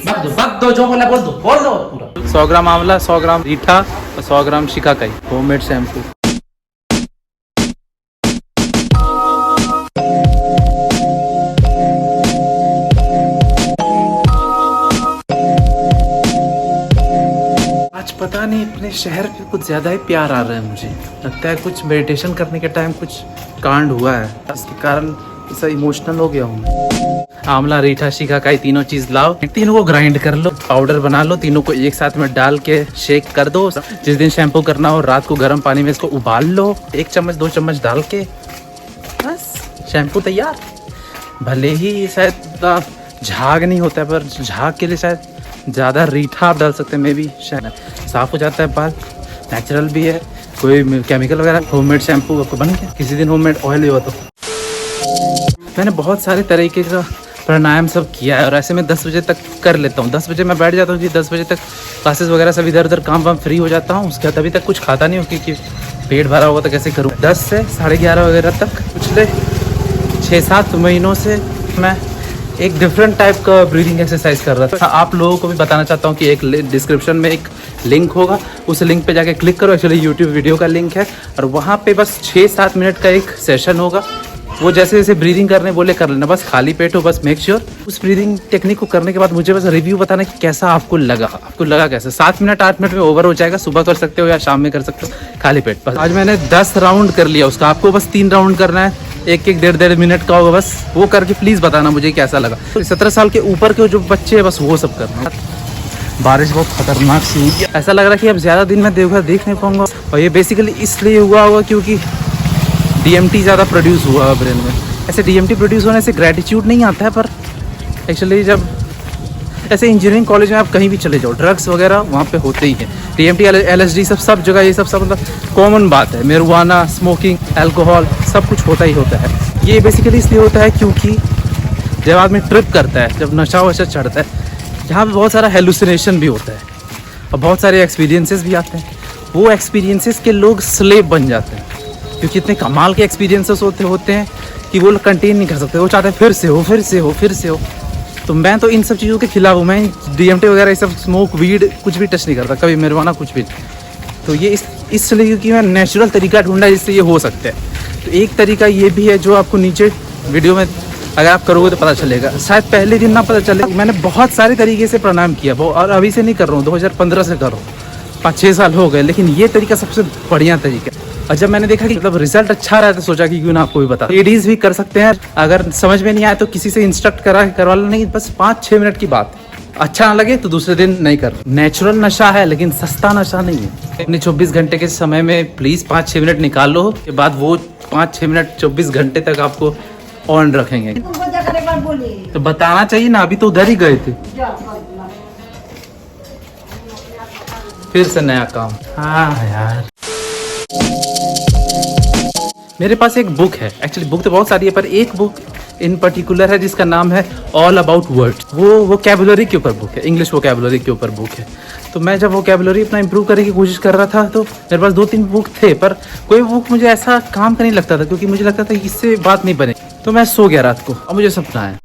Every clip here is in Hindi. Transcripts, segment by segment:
बक दो जो बोला बोल दो पूरा। 100 ग्राम आंवला, 100 ग्राम रीठा और 100 ग्राम शिकाकाई होममेड शैम्पू। आज पता नहीं अपने शहर पे कुछ ज्यादा ही प्यार आ रहा है, मुझे लगता है कुछ मेडिटेशन करने के टाइम कुछ कांड हुआ है, इसके कारण ऐसा इमोशनल हो गया हूँ। आंवला, रीठा, शिकाकाई तीनों चीज लाओ, तीनों को ग्राइंड कर लो, पाउडर बना लो, तीनों को एक साथ में डाल के शेक कर दो। जिस दिन शैम्पू करना हो रात को गर्म पानी में इसको उबाल लो, 1 चम्मच 2 चम्मच डाल के बस शैम्पू तैयार। भले ही शायद झाग नहीं होता है, पर झाग के लिए शायद ज़्यादा रीठा आप डाल सकते हैं, मे बी शायद साफ़ हो जाता है बाल, नेचुरल भी है, कोई केमिकल वगैरह। होममेड शैम्पू आपको बन गया, किसी दिन होममेड ऑयल भी हो तो। मैंने बहुत सारे तरीके का प्राणायाम सब किया है और ऐसे मैं 10 बजे तक कर लेता हूँ। 10 बजे मैं बैठ जाता हूँ कि 10 बजे तक क्लासेस वगैरह सब इधर उधर काम वाम फ्री हो जाता हूँ। उसके बाद अभी तक कुछ खाता नहीं हूँ क्योंकि पेट भरा होगा तो कैसे करूँ। 10 से 11:30 वगैरह तक पिछले 6-7 महीनों से मैं एक डिफरेंट टाइप का ब्रीदिंग एक्सरसाइज कर रहा था। आप लोगों को भी बताना चाहता हूँ कि एक डिस्क्रिप्शन में एक लिंक होगा, उस लिंक पे जाके क्लिक करो। एक्चुअली यूट्यूब वीडियो का लिंक है और वहाँ पे बस 6-7 मिनट का एक सेशन होगा। वो जैसे जैसे ब्रीदिंग करने बोले कर लेना, बस खाली पेट हो, बस मेक श्योर। उस ब्रीदिंग टेक्निक को करने के बाद मुझे बस रिव्यू बताना कि कैसा आपको लगा कैसा। 7 मिनट 8 मिनट में ओवर हो जाएगा। सुबह कर सकते हो या शाम में कर सकते हो, खाली पेट। बस आज मैंने 10 राउंड कर लिया उसका, आपको बस 3 राउंड करना है, एक 1-1.5 मिनट का होगा। बस वो करके प्लीज़ बताना मुझे कैसा लगा। 17 साल के ऊपर के जो बच्चे हैं बस वो सब करना। बारिश बहुत खतरनाक सी हुई है, ऐसा लग रहा है कि अब ज़्यादा दिन में देवघर देख नहीं पाऊंगा। और ये बेसिकली इसलिए हुआ होगा क्योंकि DMT ज़्यादा प्रोड्यूस हुआ है ब्रेन में। ऐसे DMT प्रोड्यूस होने से ग्रेटिट्यूड नहीं आता है, पर एक्चुअली जब ऐसे इंजीनियरिंग कॉलेज में आप कहीं भी चले जाओ, ड्रग्स वगैरह वहाँ पे होते ही हैं। DMT, LSD सब जगह ये सब मतलब कॉमन बात है। मेरुआना, स्मोकिंग, अल्कोहल सब कुछ होता ही होता है। ये बेसिकली इसलिए होता है क्योंकि जब आदमी ट्रिप करता है, जब नशा वशा चढ़ता है, यहाँ पे बहुत सारा हेलुसिनेशन भी होता है और बहुत सारे एक्सपीरियंसेस भी आते हैं। वो एक्सपीरियंसेस के लोग स्लेव बन जाते हैं क्योंकि इतने कमाल के एक्सपीरियंसेस होते हैं कि वो लोग कंटेन नहीं कर सकते। वो चाहते हैं फिर से हो। तो मैं तो इन सब चीज़ों के खिलाफ हूँ। मैं DMT वगैरह ये सब स्मोक, वीड कुछ भी टच नहीं करता, कभी मेरिजुआना कुछ भी। तो ये इसलिए क्योंकि मैं नेचुरल तरीका ढूंढा जिससे ये हो सकता है। तो एक तरीका ये भी है जो आपको नीचे वीडियो में अगर आप करोगे तो पता चलेगा, शायद पहले दिन ना पता चले। मैंने बहुत सारे तरीके से प्राणायाम किया और अभी से नहीं कर रहा हूँ, 2015 से कर रहा हूँ, 5-6 साल हो गए, लेकिन ये तरीका सबसे बढ़िया तरीका है। और जब मैंने देखा कि मतलब रिजल्ट अच्छा रहा तो सोचा कि क्यों ना आपको भी बता। लेडीज़ भी कर सकते हैं, अगर समझ में नहीं आए तो किसी से इंस्ट्रक्ट करवा लो। नहीं, बस 5-6 मिनट की बात है। अच्छा ना लगे तो दूसरे दिन नहीं कर। नेचुरल नशा है लेकिन सस्ता नशा नहीं है। अपने 24 घंटे के समय में प्लीज़ 5-6 मिनट निकाल लो, के बाद वो 5-6 मिनट 24 घंटे तक आपको ऑन रखेंगे। तो बताना चाहिए ना, अभी तो उधर ही गए थे। फिर से नया काम। हाँ यार, मेरे पास एक बुक है। एक्चुअली बुक तो बहुत सारी है, पर एक बुक इन पर्टिकुलर है जिसका नाम है ऑल अबाउट वर्ड्स। वो वोकैबुलरी के ऊपर बुक है, इंग्लिश वोकैबुलरी के ऊपर बुक है। तो मैं जब वोकैबुलरी अपना इंप्रूव करने की कोशिश कर रहा था तो मेरे पास 2-3 बुक थे, पर कोई बुक मुझे ऐसा काम का नहीं लगता था क्योंकि मुझे लगता था इससे बात नहीं बने। तो मैं सो गया रात को, अब मुझे सपना आया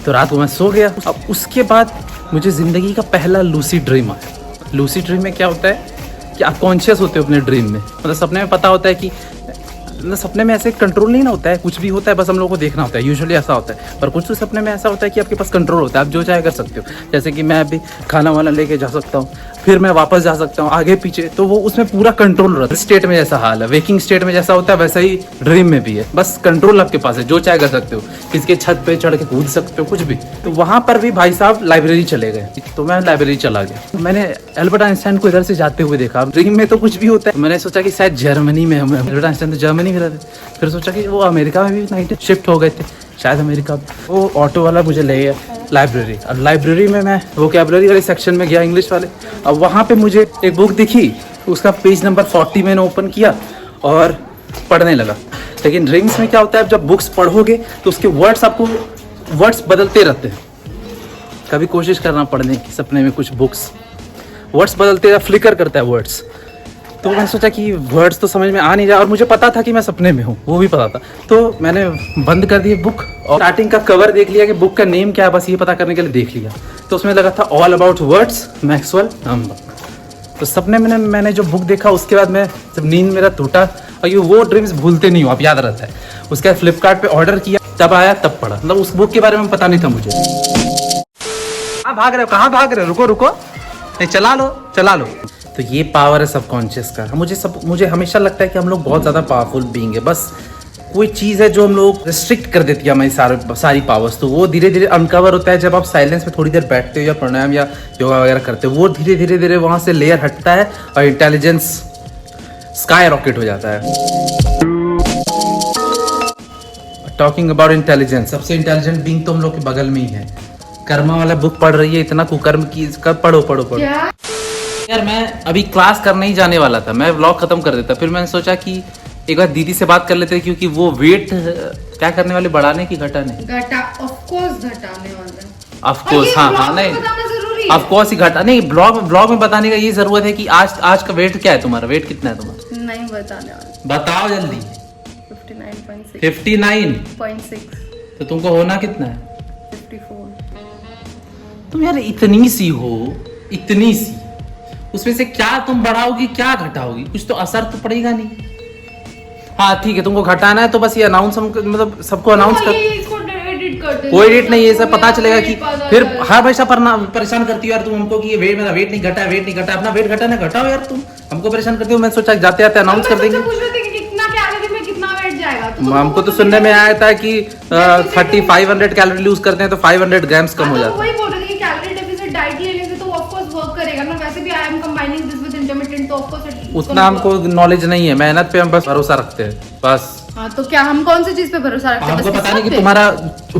तो रात को मैं सो गया। अब उसके बाद मुझे ज़िंदगी का पहला लूसी ड्रीम आया। लूसी ड्रीम में क्या होता है कि आप कॉन्शियस होते हो अपने ड्रीम में। मतलब सपने में पता होता है कि सपने में ऐसे कंट्रोल नहीं ना होता है, कुछ भी होता है बस हम लोगों को देखना होता है। यूजुअली ऐसा होता है, पर कुछ तो सपने में ऐसा होता है कि आपके पास कंट्रोल होता है, आप जो चाहे कर सकते हो। जैसे कि मैं अभी खाना वाना लेके जा सकता हूँ, फिर मैं वापस जा सकता हूँ आगे पीछे, तो वो उसमें पूरा कंट्रोल रहता है। स्टेट में जैसा हाल है, वेकिंग स्टेट में जैसा होता है वैसा ही ड्रीम में भी है। बस कंट्रोल आपके पास है, जो चाहे कर सकते हो, किसके छत पे चढ़ के कूद सकते हो, कुछ भी। तो वहाँ पर भी भाई साहब लाइब्रेरी चले गए, तो मैं लाइब्रेरी चला गया। मैंने एल्बर्ट आइंस्टाइन को इधर से जाते हुए देखा। ड्रीम में तो कुछ भी होता है। मैंने सोचा कि शायद जर्मनी में, एल्बर्ट आइंस्टाइन तो जर्मनी में रहते, फिर सोचा कि वो अमेरिका में भी नाइट शिफ्ट हो गए थे, शायद अमेरिका। वो ऑटो वाला मुझे ले गया लाइब्रेरी। अब लाइब्रेरी में मैं वोकैबुलरी वाले सेक्शन में गया, इंग्लिश वाले। अब वहाँ पे मुझे एक बुक दिखी, उसका पेज नंबर 40 मैंने ओपन किया और पढ़ने लगा। लेकिन ड्रीम्स में क्या होता है, जब बुक्स पढ़ोगे तो उसके वर्ड्स बदलते रहते हैं। कभी कोशिश करना पढ़ने की, सपने में कुछ बुक्स वर्ड्स बदलते, फ्लिकर करता है वर्ड्स। तो मैंने सोचा कि वर्ड्स तो समझ में आ नहीं रहा, और मुझे पता था कि मैं सपने में हूँ, वो भी पता था। तो मैंने बंद कर दी बुक और स्टार्टिंग का कवर देख लिया कि बुक का नेम क्या है, बस ये पता करने के लिए देख लिया। तो उसमें लगा था ऑल अबाउट वर्ड्स मैक्सवेल अम्बक। तो सपने में मैंने जो बुक देखा उसके बाद मैं जब नींद मेरा टूटा, और ये वो ड्रीम्स भूलते नहीं हो आप, याद रहता है। उसके बाद फ्लिपकार्ट पे ऑर्डर किया, तब आया तब पढ़ा, मतलब उस बुक के बारे में पता नहीं था मुझे। कहाँ भाग रहे हो, कहाँ भाग रहे हो, रुको रुको, नहीं चला लो चला लो। तो ये पावर है सबकॉन्शियस का। मुझे हमेशा लगता है कि हम लोग बहुत ज़्यादा पावरफुल बीइंग है, बस कोई चीज़ है जो हम लोग रिस्ट्रिक्ट कर देती है हमारी सारी पावर्स। तो वो धीरे धीरे अनकवर होता है जब आप साइलेंस में थोड़ी देर बैठते हो या प्राणायाम या योगा वगैरह करते हो। वो धीरे धीरे धीरे वहाँ से लेयर हटता है और इंटेलिजेंस स्काई रॉकेट हो जाता है। टॉकिंग अबाउट इंटेलिजेंस, सबसे इंटेलिजेंट बीइंग तो हम लोग के बगल में ही है। कर्मा वाला बुक पढ़ रही है, इतना कुकर्म की, पढ़ो पढ़ो पढ़ो। यार मैं अभी क्लास करने ही जाने वाला था, मैं व्लॉग खत्म कर देता, फिर मैंने सोचा कि एक बार दीदी से बात कर लेते हैं, क्योंकि वो वेट क्या करने वाले, बढ़ाने की घटाने घटाने वाले। ऑफ कोर्स हाँ नहीं ऑफ कोर्स ही घटा नहीं, ब्लॉग में बताने का ये जरूरत है कि आज का वेट क्या है तुम्हारा, वेट कितना है तुम्हारा? नहीं बताने वाले, बताओ जल्दी। 59.6। तो तुमको होना कितना है? 54। तुम यार इतनी सी हो, इतनी सी, उसमें से क्या तुम बढ़ाओगी क्या घटाओगी, कुछ तो असर तो पड़ेगा नहीं। हाँ ठीक है, तुमको घटाना है तो बस ये अनाउंस, हम मतलब सबको अनाउंस कर, कोई एडिट नहीं, ये सब पता चलेगा कि फिर हर हमेशा परेशान करती हो यार तुम हमको कि ये वेट, मेरा वेट नहीं घटा, अपना वेट घटाना घटाओ यार, तुम हमको परेशान करती हो। मैं सोचा जाते जाते अनाउंस कर देंगे। हमको तो सुनने में आया था कि 3500 कैलोरी लूज करते हैं तो 500 ग्राम्स कम हो जाता है। उतना हमको नॉलेज नहीं है, मेहनत पे हम बस भरोसा रखते हैं बस। हाँ तो क्या हम कौन सी चीज पे भरोसा रखते हैं? हमको पता नहीं कि तुम्हारा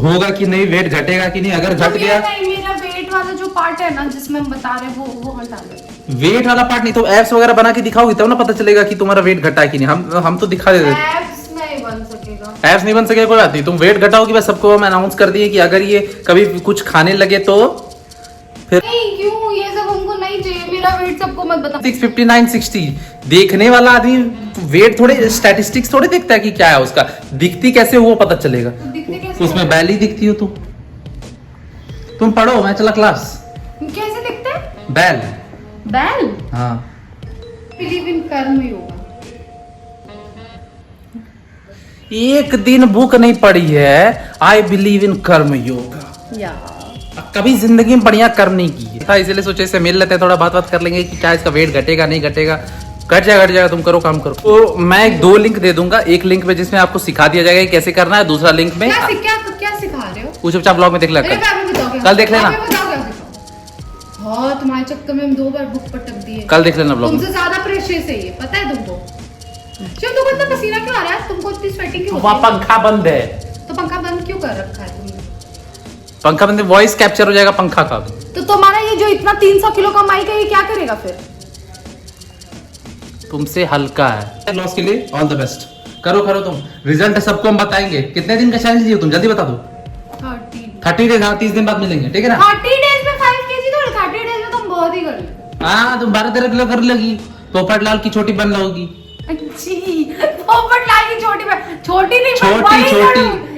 होगा कि नहीं, वेट घटेगा कि नहीं, अगर घट गया। मेरा वेट वाला जो पार्ट है ना जिसमें हम बता रहे हैं वो हटा दो। वेट वाला पार्ट नहीं तो एप्स वगैरह बना के दिखाओगी तब ना पता चलेगा कि तुम्हारा वेट घटा है कि नहीं। हम तो दिखा देते। एप्स नहीं बन सकेगा, एप्स नहीं बन सकेगा, कोई बात नहीं, तुम वेट घटाओगी बस। सबको हम अनाउंस कर दिए कि अगर ये कभी कुछ खाने लगे तो फिर नहीं, क्यों ये सब हमको नहीं चाहिए। मेरा वेट सबको मत बता। 659 60 देखने वाला आदमी वेट थोड़े स्टैटिस्टिक्स थोड़े देखता है कि क्या है उसका, दिखती कैसे वो पता चलेगा। उसमें बैली दिखती हो तुम पढ़ो, मैं चला क्लास। कैसे दिखते हैं? बैल बैल हाँ। बिलीव इन कर्म योगा। एक दिन बुक नहीं पढ़ी है, आई बिलीव इन कर्म योगा, कभी जिंदगी में बढ़िया कर्म नहीं की था, इसलिए सोचे इससे मिल लेते हैं, थोड़ा बात कर लेंगे कि क्या इसका वेट घटेगा नहीं घटेगा। घट जाएगा, तुम करो काम करो। तो मैं 2 लिंक दे दूंगा, एक लिंक में जिसमें आपको सिखा दिया जाएगा कैसे करना है, दूसरा लिंक में क्या सिखा रहे हो? वो चुपचाप ब्लॉग में देख लेना, कल देख लेना। हाँ तुम्हारे चक्कर में हम 2 बार बुक पटक दिए, कल देख लेना ब्लॉग में। तुमसे ज्यादा प्रेशर है ये, पता है तुमको? क्यों तुमको इतना पसीना क्यों आ रहा है? तुमको इतनी स्वेटिंग क्यों होती है? वहाँ पंखा बंद है। तो पंखा बंद क्यों कर रखा है तुमने? पंखा बंद, वॉइस कैप्चर हो जाएगा पंखा का। तो तुम्हारा ये जो इतना 300 किलो का माइक है ये क्या करेगा फिर? तुमसे हल्का है। लॉस के लिए ऑल द बेस्ट, करो तुम, रिजल्ट सबको हम बताएंगे। कितने दिन का चैलेंज लियो तुम, जल्दी बता दो। 30 डेज, हाँ 30 दिन बाद मिलेंगे, ठीक है ना? 30 डेज में 5 kg तो 30 डेज में तुम बहुत ही कर लो। हाँ तुम 12-13 किलो कर लेगी, पोपट लाल की छोटी बहन लोगी। अच्छी पोपट लाल की छोटी बहन, छोटी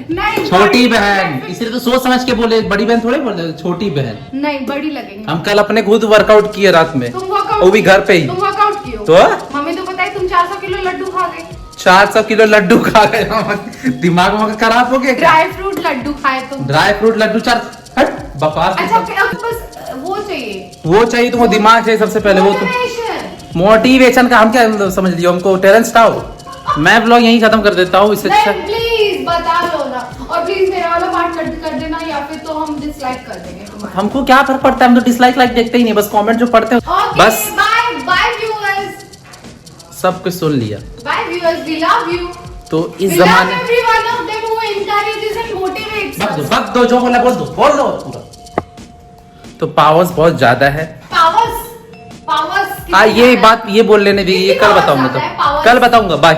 नहीं छोटी बहन, इसलिए तो सोच समझ के बोले, बड़ी बहन थोड़ी बोले, छोटी बहन नहीं, बड़ी लगेंगे। हम कल अपने खुद वर्कआउट किए रात में, वो भी घर पे ही। तुम वर्कआउट किए तो मम्मी तो बताई तुम 400 किलो लड्डू खा गए। 400 किलो लड्डू खा गए, दिमाग में खराब हो गया। ड्राई फ्रूट लड्डू खाए तुम? ड्राई फ्रूट लड्डू 4 बकवास। अच्छा बस वो चाहिए तुमको, दिमाग चाहिए सबसे पहले। वो तो मोटिवेशन का हम क्या समझ लियो, हमको टेरेंस टाओ। मैं ब्लॉग यहीं खत्म कर देता हूँ, इससे अच्छा प्लीज बता लो ना, और प्लीज मेरा वाला पार्ट कर देना, या फिर तो हम डिसलाइक कर देंगे तुम्हारा। हमको क्या फर्क पड़ता है, हम तो डिसलाइक लाइक देखते ही नहीं, बस कमेंट जो पढ़ते हैं बस। बाय व्यूअर्स, सब कुछ सुन लिया। Bye viewers, we love you. तो इस जमाने वक्त दो, जो बोला बोल दो पूरा। तो पावर्स बहुत ज्यादा है। पावर्स ये बात ये बोल लेने दी, ये कल बताऊंगा, तो कल बताऊंगा। बाय।